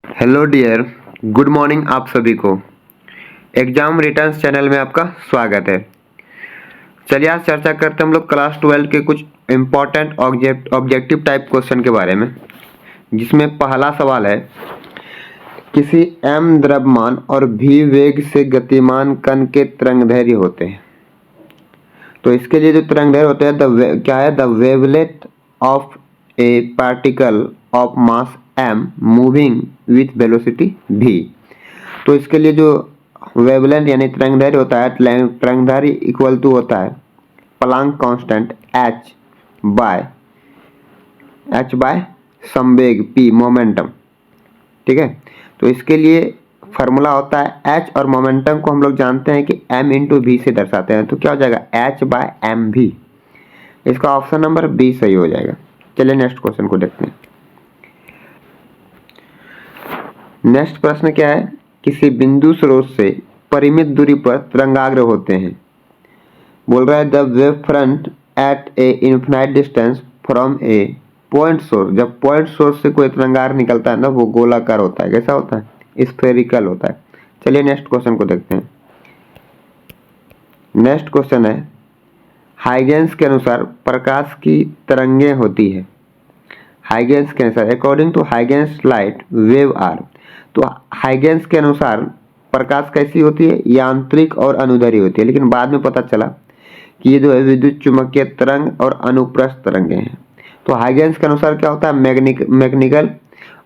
Hello dear, good morning आप सभी को। एग्जाम रिटर्न्स चैनल में आपका स्वागत है। चलिए आज चर्चा करते हैं हम लोग क्लास 12 के कुछ इम्पोर्टेंट ऑब्जेक्टिव टाइप क्वेश्चन के बारे में, जिसमें पहला सवाल है, किसी m द्रव्यमान और v वेग से गतिमान कण के तरंगदैर्घ्य होते हैं। तो इसके लिए जो तरंगदैर्घ्य होते हैं क्या है, the wavelet of A particle of mass m moving with velocity v। तो इसके लिए जो वेवलेंथ यानी तरंगदैर्घ्य होता है, तरंगदैर्घ्य इक्वल टू होता है प्लांक कांस्टेंट h बाय संवेग p मोमेंटम। ठीक है, तो इसके लिए फार्मूला होता है h, और मोमेंटम को हम लोग जानते हैं कि m इंटू v से दर्शाते हैं। तो क्या हो जाएगा, h बाय एम भी। इसका ऑप्शन नंबर बी सही हो जाएगा। चलिए नेक्स्ट क्वेश्चन को देखते हैं। नेक्स्ट प्रश्न क्या है, किसी बिंदु स्रोत से परिमित दूरी पर तरंगाग्र होते हैं। बोल रहा है the wave front at a infinite distance from a point source. जब पॉइंट सोर्स से कोई तरंगाग्र निकलता है ना, वो गोलाकार होता है। कैसा होता है, स्फेरिकल होता है। चलिए नेक्स्ट क्वेश्चन को देखते हैं। नेक्स्ट क्वेश्चन है, हाइगेंस के अनुसार प्रकाश की तरंगें होती है। हाइगेंस के अनुसार, according to Huygens light wave are. तो हाइगेंस के अनुसार प्रकाश कैसी होती है, यांत्रिक और अनुदैर्घ्य होती है। लेकिन बाद में पता चला कि ये जो है विद्युत चुम्बकीय तरंग और अनुप्रस्थ तरंगे हैं। तो हाइगेंस के अनुसार क्या होता है, मैग्निकल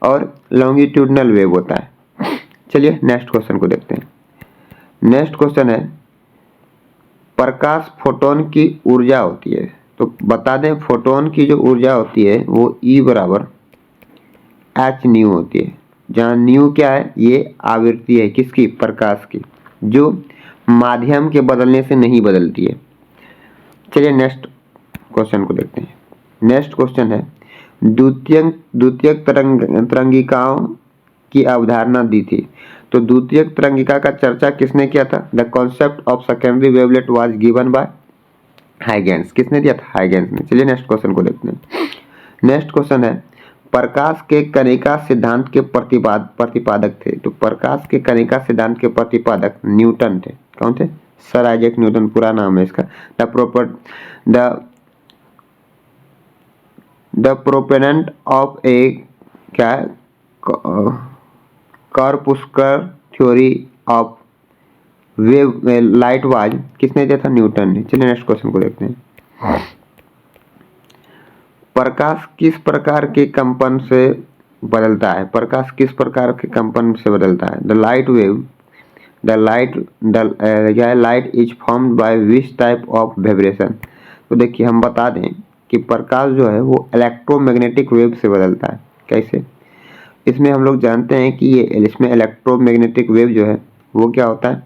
और लॉन्गिट्यूडनल वेव होता है। चलिए नेक्स्ट क्वेश्चन को देखते हैं। नेक्स्ट क्वेश्चन है, प्रकाश फोटोन की ऊर्जा होती है। तो बता दें, फोटोन की जो ऊर्जा होती है वो E बराबर एच न्यू होती है। जहाँ न्यू क्या है, ये आवृत्ति है किसकी, प्रकाश की, जो माध्यम के बदलने से नहीं बदलती है। चलिए नेक्स्ट क्वेश्चन को देखते हैं। नेक्स्ट क्वेश्चन है, द्वितीयक तरंगिकाओं की अवधारणा दी थी। तो द्वितीयक तरंगिका का चर्चा किसने किया था, the concept of secondary wavelet was given by Huygens. किसने दिया था, हाइगेंस ने। चलिए नेक्स्ट क्वेश्चन को देखते हैं। नेक्स्ट क्वेश्चन है, प्रकाश के कणिका सिद्धांत के प्रतिपादक थे। तो प्रकाश के कणिका सिद्धांत के प्रतिपादक न्यूटन थे। कौन थे, सर आइजैक न्यूटन पूरा नाम है इसका। द प्रोपेनेंट ऑफ ए क्या corpuscular theory of wave light was, किसने दिया था, न्यूटन ने। चलिए नेक्स्ट क्वेश्चन को देखते हैं। प्रकाश किस प्रकार के कंपन से बदलता है। प्रकाश किस प्रकार के कंपन से बदलता है, the light wave, light is formed by which type of vibration. तो देखिए हम बता दें कि प्रकाश जो है वो इलेक्ट्रोमैग्नेटिक वेव से बदलता है। कैसे, इसमें हम लोग जानते हैं कि इसमें इलेक्ट्रोमैग्नेटिक वेव जो है वो क्या होता है,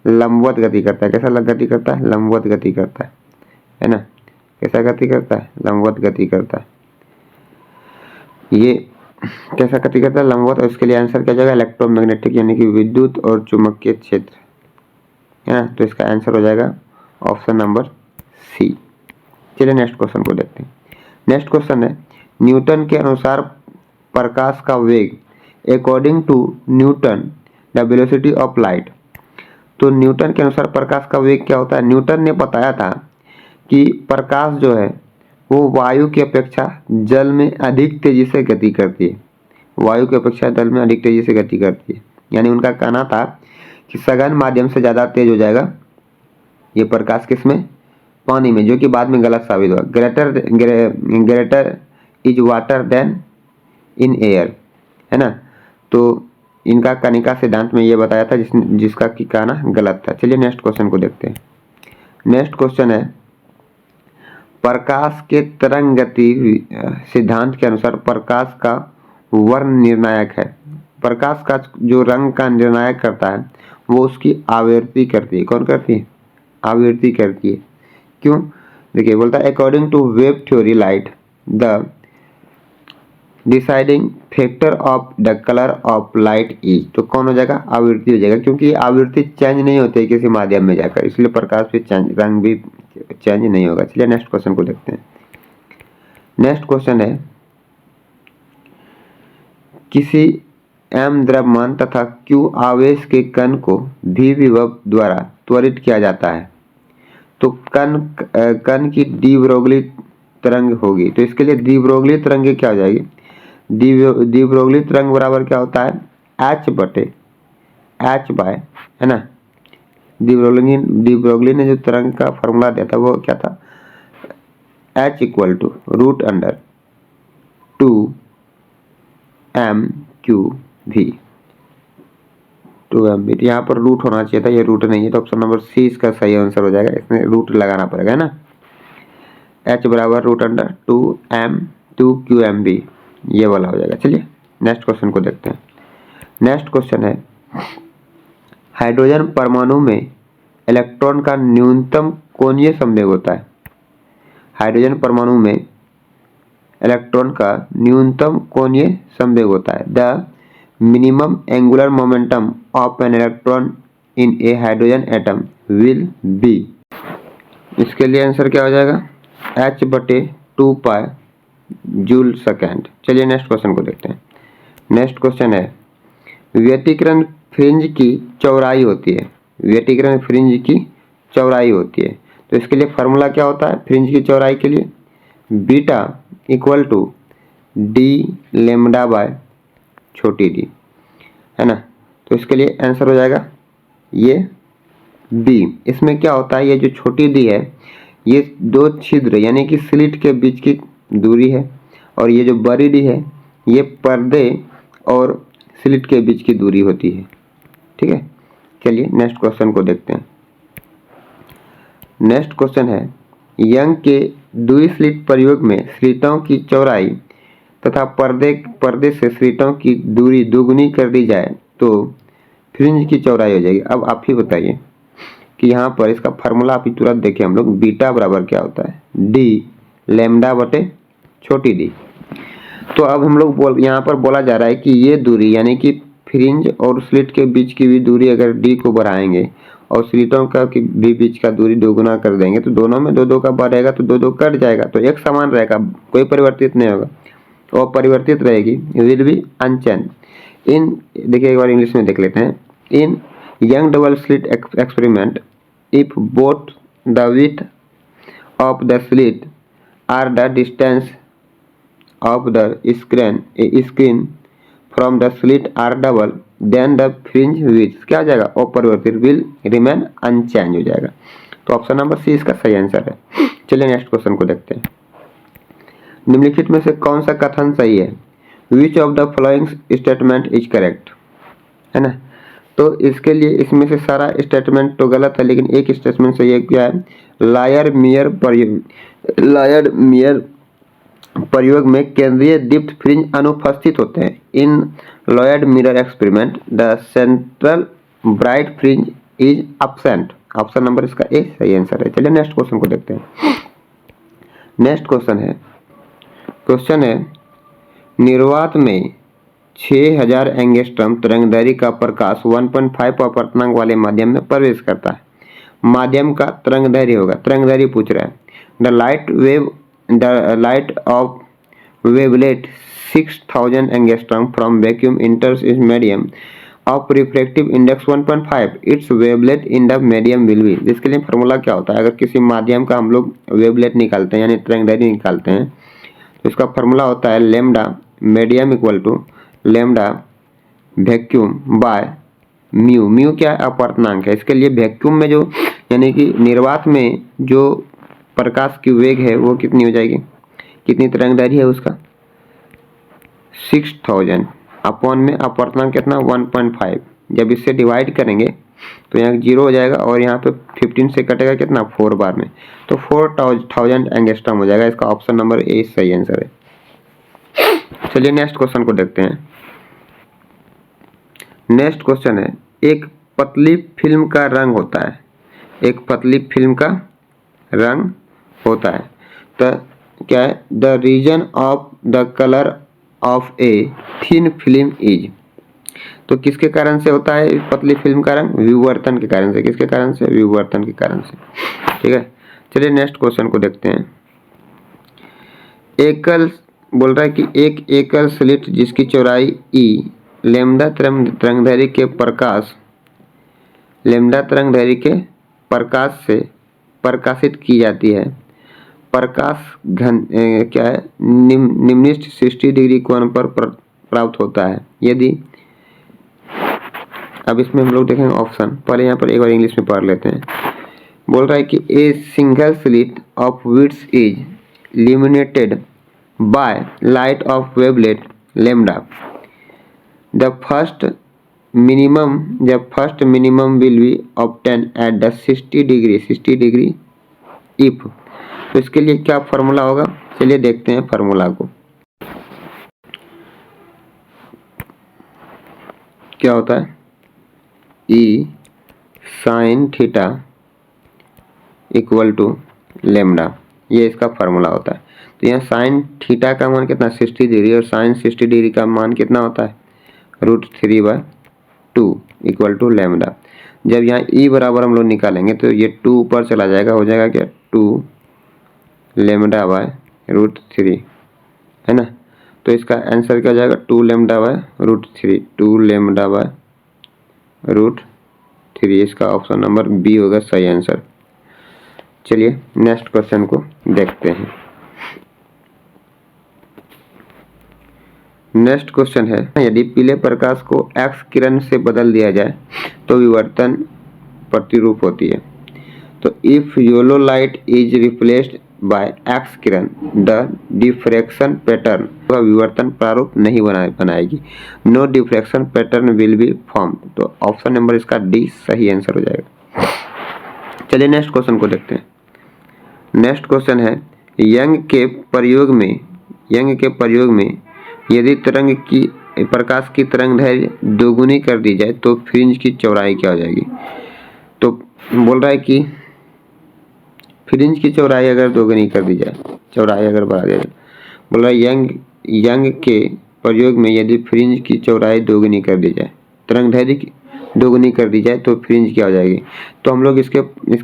लंबवत गति करता है। कैसा गति करता है, लंबवत गति करता है ना। कैसा गति करता है, लंबवत गति करता है। ये कैसा गति करता है, लंबवत। और इसके लिए आंसर क्या जाएगा, इलेक्ट्रोमैग्नेटिक यानी कि विद्युत और चुंबकीय क्षेत्र, है ना। तो इसका आंसर हो जाएगा ऑप्शन नंबर सी। चलिए नेक्स्ट क्वेश्चन को देखते हैं। नेक्स्ट क्वेश्चन है, न्यूटन के अनुसार प्रकाश का वेग, according to Newton the velocity of light. तो न्यूटन के अनुसार प्रकाश का वेग क्या होता है। न्यूटन ने बताया था कि प्रकाश जो है वो वायु की अपेक्षा जल में अधिक तेजी से गति करती है। वायु की अपेक्षा जल में अधिक तेजी से गति करती है। यानी उनका कहना था कि सघन माध्यम से ज़्यादा तेज हो जाएगा ये प्रकाश, किसमें, पानी में, जो कि बाद में गलत साबित हुआ। Greater is water than in air, है ना। तो इनका कणिका सिद्धांत में ये बताया था जिसका कि कहना गलत था। चलिए नेक्स्ट क्वेश्चन को देखते हैं। नेक्स्ट क्वेश्चन है, प्रकाश के तरंग गति सिद्धांत के अनुसार प्रकाश का वर्ण निर्णायक है। प्रकाश का जो रंग का निर्णायक करता है वो उसकी आवृत्ति करती है। कौन करती है, आवृत्ति करती है। क्यों, देखिए बोलता है according to wave theory light the deciding factor of the colour of light is. तो कौन हो जाएगा, आवृत्ति हो जाएगा, क्योंकि आवृत्ति चेंज नहीं होती है किसी माध्यम में जाकर, इसलिए प्रकाश भी चेंज, रंग भी चेंज नहीं होगा। चलिए नेक्स्ट क्वेश्चन को देखते हैं। नेक्स्ट क्वेश्चन है, किसी m द्रव्यमान तथा q आवेश के कण को v विभव द्वारा त्वरित किया जाता है तो कण की डी ब्रोगली तरंग होगी। तो इसके लिए डी ब्रोगली तरंग क्या हो जाएगी, डी ब्रोगली तरंग बराबर क्या होता है h बटे h बाय, है ना। डी ब्रोगली ने जो तरंग का फॉर्मूला दिया था वो क्या था, h equal to root under 2mq_v, 2mv। यहाँ पर रूट होना चाहिए था, ये रूट नहीं है तो ऑप्शन नंबर सी इसका सही आंसर हो जाएगा। इसमें रूट लगाना पड़ेगा ना, h बराबर रूट अंडर 2m2qmv, ये वाला हो जाएगा। चलिए नेक्स्ट क्वेश्चन को देखते हैं। नेक्स्ट क्वेश्चन है हाइड्रोजन परमाणु में इलेक्ट्रॉन का न्यूनतम कोणीय संवेग होता है। हाइड्रोजन परमाणु में इलेक्ट्रॉन का न्यूनतम कोणीय संवेग होता है। The minimum angular momentum of an electron in A hydrogen atom will be. इसके लिए आंसर क्या हो जाएगा, h बटे 2 पाई जूल सेकेंड। चलिए नेक्स्ट क्वेश्चन को देखते हैं। नेक्स्ट क्वेश्चन है व्यतिकरण फ्रिंज की चौड़ाई होती है। व्यतिकरण फ्रिंज की चौड़ाई होती है तो इसके लिए फार्मूला क्या होता है फ्रिंज की चौड़ाई के लिए, beta equal to D lambda by छोटी डी, है ना। तो इसके लिए आंसर हो जाएगा ये बी। इसमें क्या होता है, ये जो छोटी डी है ये दो छिद्र यानी कि स्लिट के बीच की दूरी है और ये जो बड़ी डी है ये पर्दे और स्लिट के बीच की दूरी होती है। ठीक है, चलिए नेक्स्ट क्वेश्चन को देखते हैं। नेक्स्ट क्वेश्चन है यंग के द्विस्लिट प्रयोग में स्लिटों की चौड़ाई तथा पर्दे से स्लिटों की दूरी दोगुनी कर दी जाए तो फ्रिंज की चौड़ाई हो जाएगी। अब आप ही बताइए कि यहाँ पर इसका फार्मूला आप ही तुरंत देखें हम लोग, बीटा बराबर क्या होता है डी लेमडा बटे छोटी डी। तो अब हम लोग यहाँ पर बोला जा रहा है कि ये दूरी यानी कि फ्रिंज और स्लिट के बीच की भी दूरी अगर डी को बढ़ाएंगे और स्लिटों का भी बीच का दूरी दोगुना कर देंगे तो दोनों में दो दो का बढ़ेगा तो दो दो कट जाएगा तो एक समान रहेगा, कोई परिवर्तित नहीं होगा और परिवर्तित रहेगी विल बी अनचेंज इन। देखिए एक बार इंग्लिश में देख लेते हैं। In Young double slit experiment if both the width of the slit are the distance of the screen from the slit are double then the fringe width क्या हो जाएगा अपरिवर्तित will remain unchanged हो जाएगा। तो ऑप्शन नंबर सी इसका सही answer है। चलिए नेक्स्ट क्वेश्चन को देखते हैं। निम्नलिखित में से कौन सा कथन सही है, which of the following statement is correct, है ना। तो इसके लिए इसमें से सारा स्टेटमेंट तो गलत है लेकिन एक स्टेटमेंट सही है, क्या है लायर मियर प्रयोग में केंद्रीय दीप्त फ्रिंज अनुपस्थित होते हैं। In Lloyd mirror experiment the central bright fringe is absent. Option number इसका ए सही आंसर है। चलिए नेक्स्ट क्वेश्चन को देखते हैं। नेक्स्ट क्वेश्चन है निर्वात में 6000 एंगस्ट्रॉम तरंगदैर्घ्य का प्रकाश 1.5 अपवर्तनांक वाले माध्यम में प्रवेश करता है। माध्यम का तरंगदैर्घ्य होगा, तरंगदैर्घ्य पूछ रहा है। The light of wavelet 6000 angstrom from vacuum enters its medium of refractive index 1.5. Its wavelet in the medium will be। जिसके लिए फार्मूला क्या होता है, अगर किसी माध्यम का हम लोग वेवलेट निकालते हैं यानी तरंगदैर्घ्य निकालते हैं तो इसका फार्मूला होता है lambda medium equal to lambda vacuum by mu. Mu क्या है, अपवर्तनांक है। इसके लिए वैक्यूम में जो यानी कि निर्वात में जो प्रकाश की वेग है वो कितनी हो जाएगी, कितनी तरंगदैर्घ्य है उसका 6000 अपॉन में अपवर्तनांक कितना 1.5। जब इससे डिवाइड करेंगे तो यहाँ 0 हो जाएगा और यहाँ पे 15 से कटेगा कितना 4 बार में तो 4000 एंगस्ट्रॉम हो जाएगा। इसका ऑप्शन नंबर ए सही आंसर है। चलिए नेक्स्ट क्वेश्चन को देखते हैं। नेक्स्ट क्वेश्चन है एक पतली फिल्म का रंग होता है, एक पतली फिल्म का रंग होता है तो क्या है the reason of the colour of a thin film is. तो किसके कारण से होता है पतली फिल्म का रंग, विवर्तन के कारण से। किसके कारण से, विवर्तन के कारण से। ठीक है, चलिए नेक्स्ट क्वेश्चन को देखते हैं। एकल बोल रहा है कि एक एकल स्लिट जिसकी चौड़ाई ई लेमडा तरंगदैर्घ्य के प्रकाश लेमडा तरंगदैर्घ्य के प्रकाश से प्रकाशित की जाती है। प्रकाश क्या है, निम्नलिखित 60 डिग्री कोण पर प्राप्त होता है। यदि अब इसमें हम लोग देखेंगे ऑप्शन, पहले यहाँ पर एक बार इंग्लिश में पढ़ लेते हैं। बोल रहा है कि a single slit of width is illuminated by light of wavelength lambda. The first minimum will be obtained at the 60 degree if। तो इसके लिए क्या फॉर्मूला होगा, चलिए देखते हैं फॉर्मूला को। क्या होता है, E sin theta equal to lambda, ये इसका फार्मूला होता है। तो यहाँ साइन थीटा का मान कितना 60 डिग्री और साइन 60 डिग्री का मान कितना होता है √3/2 इक्वल टू लेमडा। जब यहाँ ई बराबर हम लोग निकालेंगे तो ये 2 ऊपर चला जाएगा, हो जाएगा क्या 2 λ/√3 है ना। तो इसका आंसर क्या हो जाएगा 2 λ/√3, 2 λ/√3। इसका ऑप्शन नंबर बी होगा सही आंसर। चलिए नेक्स्ट क्वेश्चन को देखते हैं। नेक्स्ट क्वेश्चन है, यदि पीले प्रकाश को एक्स किरण से बदल दिया जाए तो विवर्तन प्रतिरूप होती है। तो if yellow light is replaced by X किरण द डिफ्रैक्शन पैटर्न, वह विवर्तन प्रारूप नहीं बनाएगी। No diffraction pattern will be form. तो ऑप्शन नंबर इसका डी सही आंसर हो जाएगा। चलिए नेक्स्ट क्वेश्चन को देखते हैं। नेक्स्ट क्वेश्चन है, यंग के प्रयोग में यदि प्रकाश की तरंगदैर्घ्य दोगुनी कर दी जाए तो फ्रिंज की चौड़ाई क्या हो जाएगी। तो बोल रहा है कि फ्रिंज की चौड़ाई अगर दोगुनी कर दी जाए, चौड़ाई अगर बढ़ा दिया जाए, बोल रहा है यंग के प्रयोग में यदि फ्रिंज की चौड़ाई दोगुनी कर दी जाए, तरंगदैर्घ्य दोगुनी कर दी जाए तो फ्रिंज क्या हो जाएगी। तो हम लोग इसके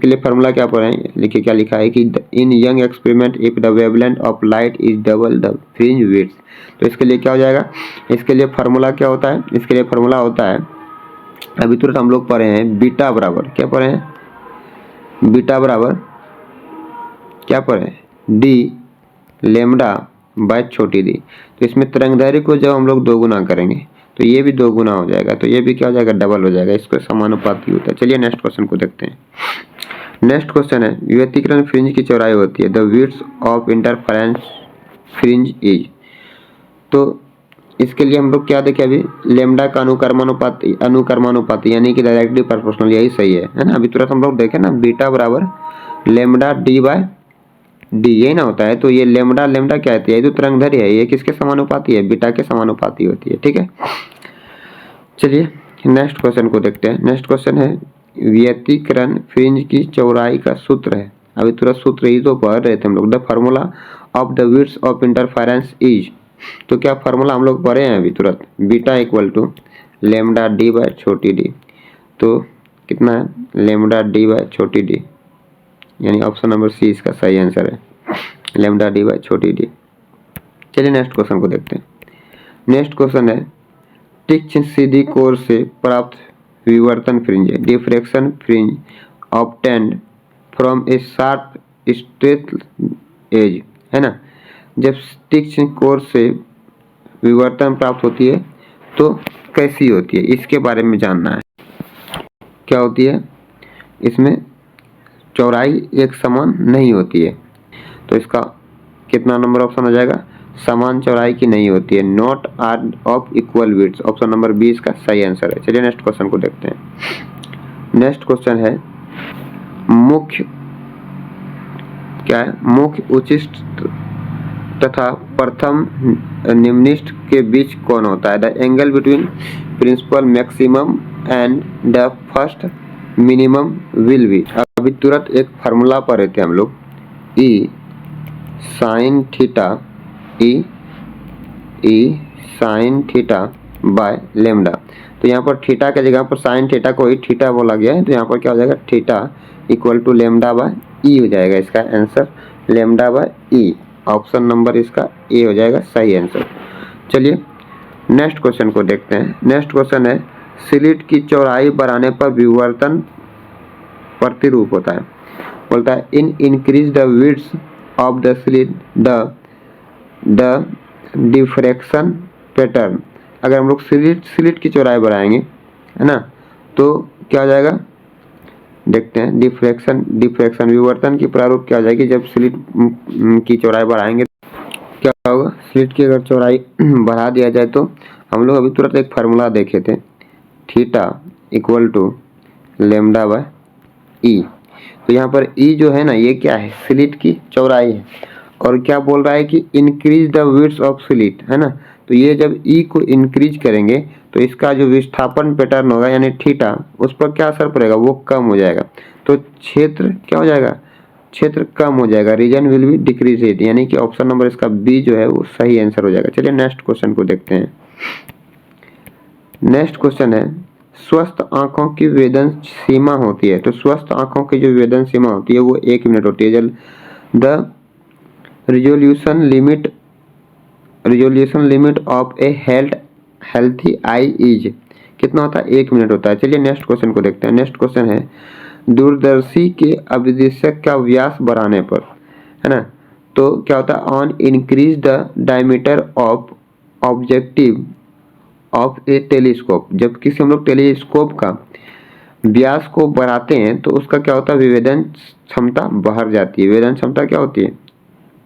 लिए फार्मूला क्या पढ़ें, लिखिए क्या लिखा है कि in Young experiment if the wavelength of light is double the fringe width. तो इसके लिए क्या हो जाएगा, इसके लिए फार्मूला क्या होता है, इसके लिए फार्मूला होता है, अभी तुरंत हम लोग पढ़े हैं बीटा बराबर, क्या पढ़े हैं, बीटा बराबर क्या पढ़े हैं, डी लेमडा बाय छोटी डी। तो इसमें तरंगदैर्घ्य को जब हम लोग दोगुना करेंगे तो ये भी दोगुना हो जाएगा, तो ये भी क्या हो जाएगा डबल हो जाएगा, इसको समानुपाती होता है। चलिए नेक्स्ट क्वेश्चन को देखते हैं। नेक्स्ट क्वेश्चन है, व्यतिकरण फ्रिंज की चौड़ाई होती है the width of interference fringe is. तो इसके लिए हम लोग क्या देखें, अभी लेमडा का अनुक्रमानुपाती यानी कि डायरेक्टली प्रोपोर्शनल, यही सही है ना। अभी तुरंत हम लोग देखें ना, बीटा बराबर लेमडा डी यही ना होता है। तो ये लेमडा क्या होती है, ये जो तरंगदैर्घ्य है ये किसके समानुपाती है, बीटा के समानुपाती होती है, ठीक है। चलिए नेक्स्ट क्वेश्चन को देखते हैं। नेक्स्ट क्वेश्चन है, व्यतिकरण फ्रिंज की चौड़ाई का सूत्र है, अभी तुरंत सूत्र ही तो पढ़ रहे थे हम लोग, the formula of the width of interference is. तो क्या फार्मूला हम लोग पढ़े हैं अभी तुरंत, beta equal to lambda D by छोटी डी। तो कितना है लेमडा डी बाय छोटी डी, यानी ऑप्शन नंबर सी इसका सही आंसर है, लेमडा डी बाय छोटी डी। चलिए नेक्स्ट क्वेश्चन को देखते हैं। नेक्स्ट क्वेश्चन है, तीक्ष्ण सीधी कोर से प्राप्त विवर्तन fringe, diffraction fringe obtained from a sharp straight edge, है ना। जब तीक्ष्ण कोर से विवर्तन प्राप्त होती है तो कैसी होती है, इसके बारे में जानना है। क्या होती है, इसमें चौड़ाई एक समान नहीं होती है। तो इसका कितना नंबर ऑप्शन हो जाएगा, समान चौड़ाई की नहीं होती है, not are of equal width. Option number 20 का सही आंसर है। चलिए नेक्स्ट क्वेश्चन को देखते हैं। नेक्स्ट क्वेश्चन है, मुख्य उच्चिष्ट तथा प्रथम निम्निष्ठ के बीच कौन होता है, the angle between principal maximum and the first minimum will be. अभी तुरंत एक फार्मूला पढ़े थे हम लोग, E sine theta by lambda. तो यहाँ पर थीटा के जगह पर साइन थीटा को ही थीटा बोला गया है, तो यहाँ पर क्या हो जाएगा theta equal to lambda by E हो जाएगा। इसका answer lambda by E, option number इसका ए हो जाएगा सही आंसर। चलिए नेक्स्ट क्वेश्चन को देखते हैं। नेक्स्ट क्वेश्चन है स्लिट की चौड़ाई बढ़ाने पर विवर्तन प्रतिरूप होता है। बोलता है in increase the width of the slit the diffraction pattern. अगर हम लोग स्लिट की चौड़ाई बढ़ाएंगे, है ना, तो क्या हो जाएगा, देखते हैं। डिफ्रैक्शन विवर्तन की प्रारूप क्या हो जाएगी जब स्लिट की चौड़ाई बढ़ाएंगे, क्या होगा। स्लिट की अगर चौड़ाई बढ़ा दिया जाए तो हम लोग अभी तुरंत एक फार्मूला देखे थे, theta equal to lambda by E. तो यहाँ पर ई जो है ना, ये क्या है, स्लिट की चौड़ाई है, और क्या बोल रहा है कि increase the width of slit, है ना। तो ये जब ई को इंक्रीज करेंगे तो इसका जो विस्थापन पैटर्न होगा यानी थीटा, उस पर क्या असर पड़ेगा, वो कम हो जाएगा। तो क्षेत्र क्या हो जाएगा, क्षेत्र कम हो जाएगा, रीजन विल बी डिक्रीज, यानी कि ऑप्शन नंबर इसका बी जो है वो सही आंसर हो जाएगा। चलिए नेक्स्ट क्वेश्चन को देखते हैं। नेक्स्ट क्वेश्चन है स्वस्थ आंखों की वेदन सीमा होती है। तो स्वस्थ आंखों की जो वेदन सीमा होती है वो 1 मिनट होती है। The resolution limit of A healthy I is, कितना होता है, 1 मिनट होता है। चलिए नेक्स्ट क्वेश्चन को देखते हैं। नेक्स्ट क्वेश्चन है दूरदर्शी के अभिदिशक का व्यास बढ़ाने पर, है ना, तो क्या होता है, on increase the diameter of objective of A telescope. जब किसी हम लोग टेलीस्कोप का व्यास को बढ़ाते हैं तो उसका क्या होता है, विवेदन क्षमता बढ़ जाती है। विवेदन क्षमता क्या होती है,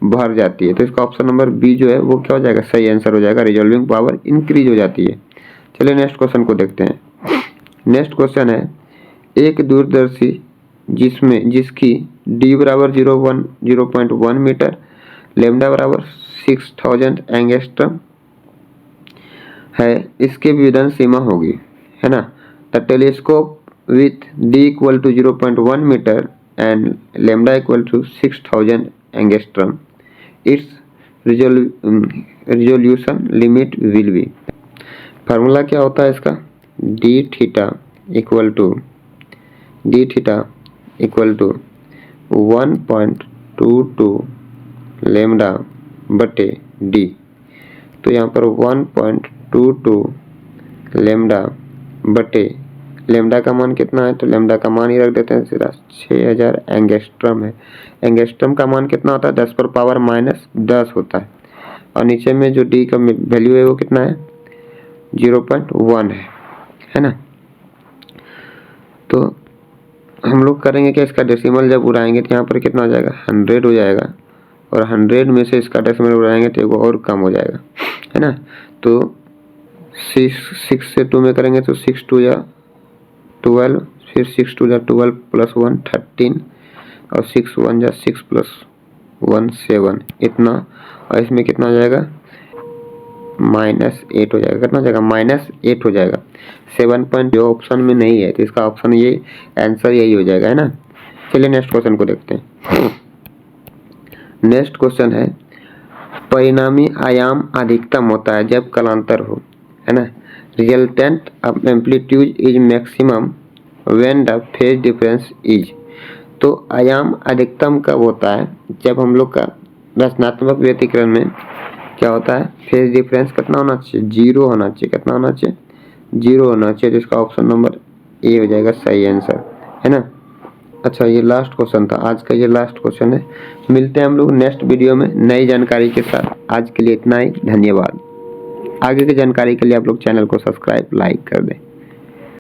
बढ़ जाती है। तो इसका ऑप्शन नंबर बी जो है वो क्या हो जाएगा, सही आंसर हो जाएगा, रिजॉल्विंग पावर इंक्रीज हो जाती है। चलिए नेक्स्ट क्वेश्चन को देखते हैं। नेक्स्ट क्वेश्चन है एक दूरदर्शी जिसकी डी बराबर 0.1 मीटर, लेमडा बराबर 6000 एंगस्ट्रम है, इसके विवेदन सीमा होगी, है ना। The telescope with D equal to 0.1 metre and lambda equal to 6000 angstrom, its resolution limit will be. Formula क्या होता है इसका, D theta equal to 1.22 lambda बटे डी। तो यहाँ पर 1.22 लेमडा बटे, लेमडा का मान कितना है, तो लेमडा का मान ही रख देते हैं सीधा, 6000 एंगस्ट्रम है। एंगस्ट्रम का मान कितना होता है, 10 पर पावर -10 होता है, और नीचे में जो डी का वैल्यू है वो कितना है, 0.1 है ना। तो हम लोग करेंगे कि इसका डेसिमल जब उड़ाएंगे तो यहाँ पर कितना हो जाएगा, 100 हो जाएगा, और 100 में से इसका डेसिमल उड़ाएंगे तो वो और कम हो जाएगा, है ना। तो 6 से 2 में करेंगे तो 6 2 या 12, फिर 6 2 या 12 + 1 13, और 6 1 या 6 + 1 7, इतना। और इसमें कितना हो जाएगा, -8 हो जाएगा। कितना हो जाएगा, -8 हो जाएगा। 7 पॉइंट जो ऑप्शन में नहीं है तो इसका ऑप्शन ये आंसर यही हो जाएगा, है ना। चलिए नेक्स्ट क्वेश्चन को देखते हैं। नेक्स्ट क्वेश्चन है परिणामी आयाम अधिकतम होता है जब कलांतर हो, है ना। Resultant amplitude is maximum when the phase difference is. तो आयाम अधिकतम कब होता है, जब हम लोग का रचनात्मक व्यतिकरण में क्या होता है, फेज डिफरेंस कितना होना चाहिए, 0 होना चाहिए। कितना होना चाहिए, 0 होना चाहिए। तो इसका ऑप्शन नंबर ए हो जाएगा सही आंसर, है ना। अच्छा, ये लास्ट क्वेश्चन था आज का, ये लास्ट क्वेश्चन है। मिलते हैं हम लोग नेक्स्ट वीडियो में नई जानकारी के साथ। आज के लिए इतना ही, धन्यवाद। आगे की जानकारी के लिए आप लोग चैनल को सब्सक्राइब लाइक कर दें।